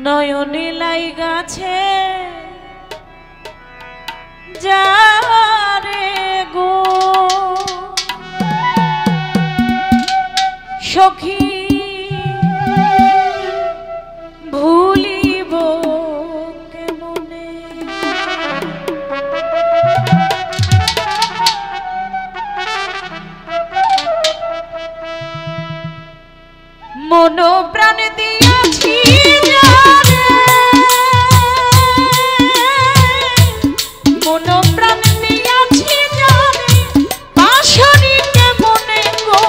নয়নে লাইগাছে যারে গো সখী ভুলিব কেমনে মন প্রাণ দিয়াছি যারে মন প্রাণ দিয়াছি যারে পাশানি কেমনে গো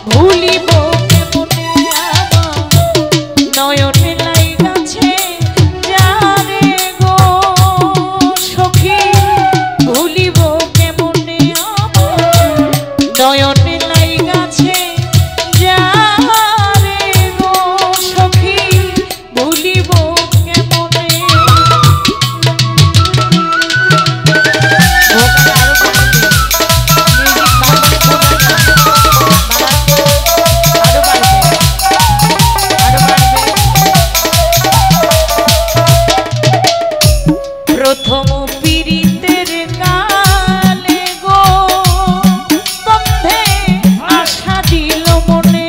ভুলিব কেমনে আমার নয়নে লাইগাছে যারে গো সখী ভুলিব কেমনে আমার নয়নে লাইগাছে প্রথম পীড়িতের কালে গো বন্ধে আশা দিল মনে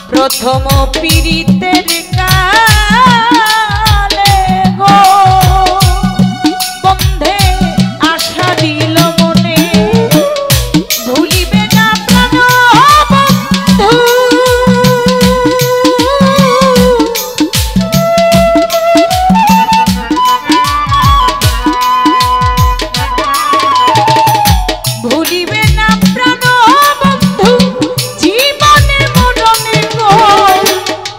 প্রথম পীড়িতের কালে গো বন্ধে আশা দিল মনে ভুলিবে না প্রাণ বন্ধু ভুলিবে না প্রাণ বন্ধু জীবনের মরণে গো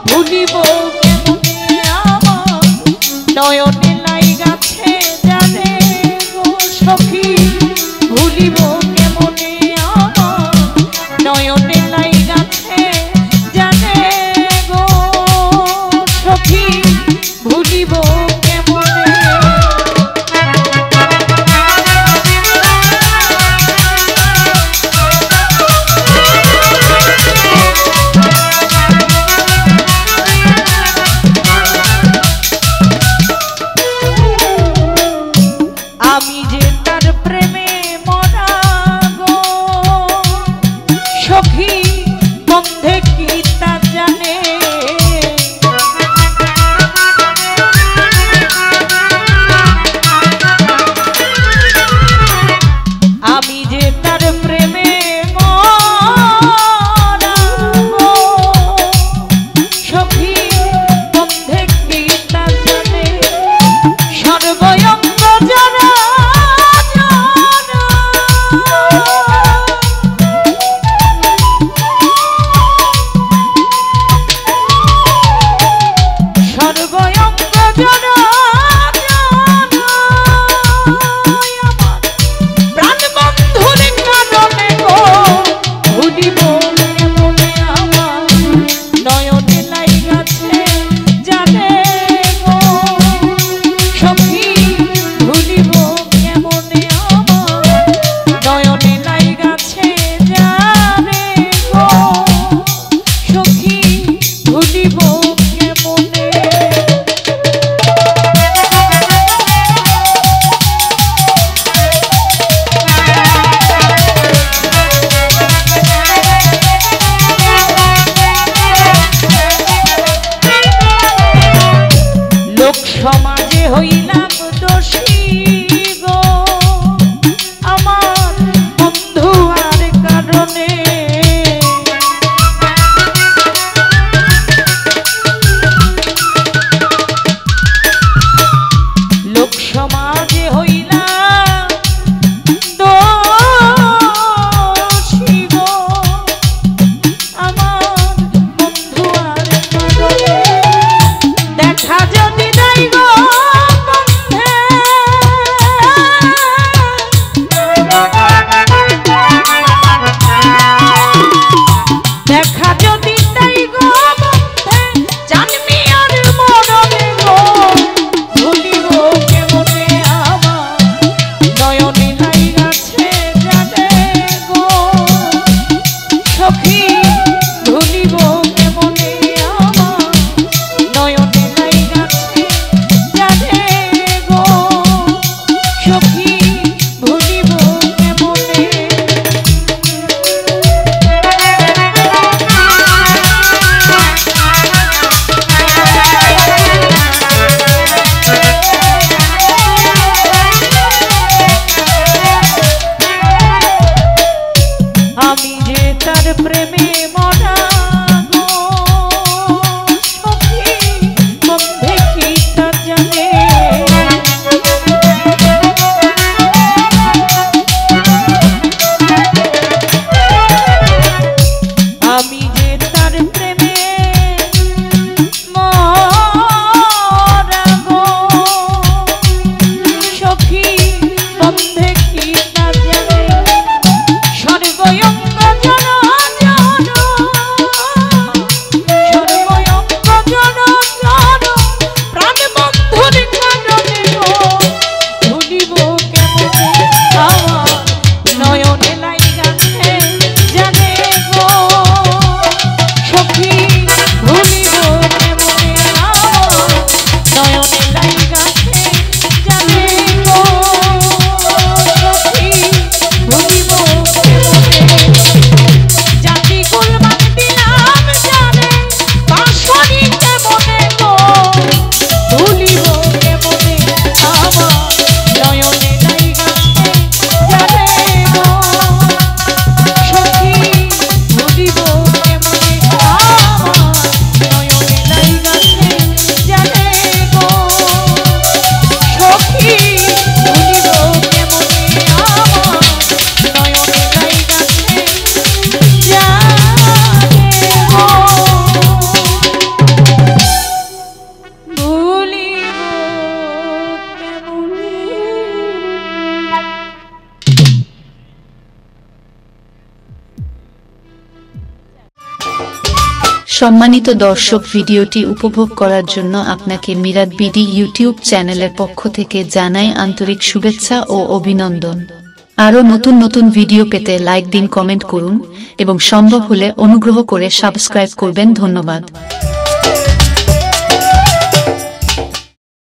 ভুলিব কেমনে আমার নয়নে লাইগাছে জানে গো সখী ভুলিব কেমনে আমার নয়নে লাইগাছে জানে গো সখী ভুলিব কেমনে সম্মানিত দর্শক, ভিডিওটি উপভোগ করার জন্য আপনাকে মিরাত বিডি ইউটিউব চ্যানেলের পক্ষ থেকে জানাই আন্তরিক শুভেচ্ছা ও অভিনন্দন। আরও নতুন নতুন ভিডিও পেতে লাইক দিন, কমেন্ট করুন এবং সম্ভব হলে অনুগ্রহ করে সাবস্ক্রাইব করবেন। ধন্যবাদ।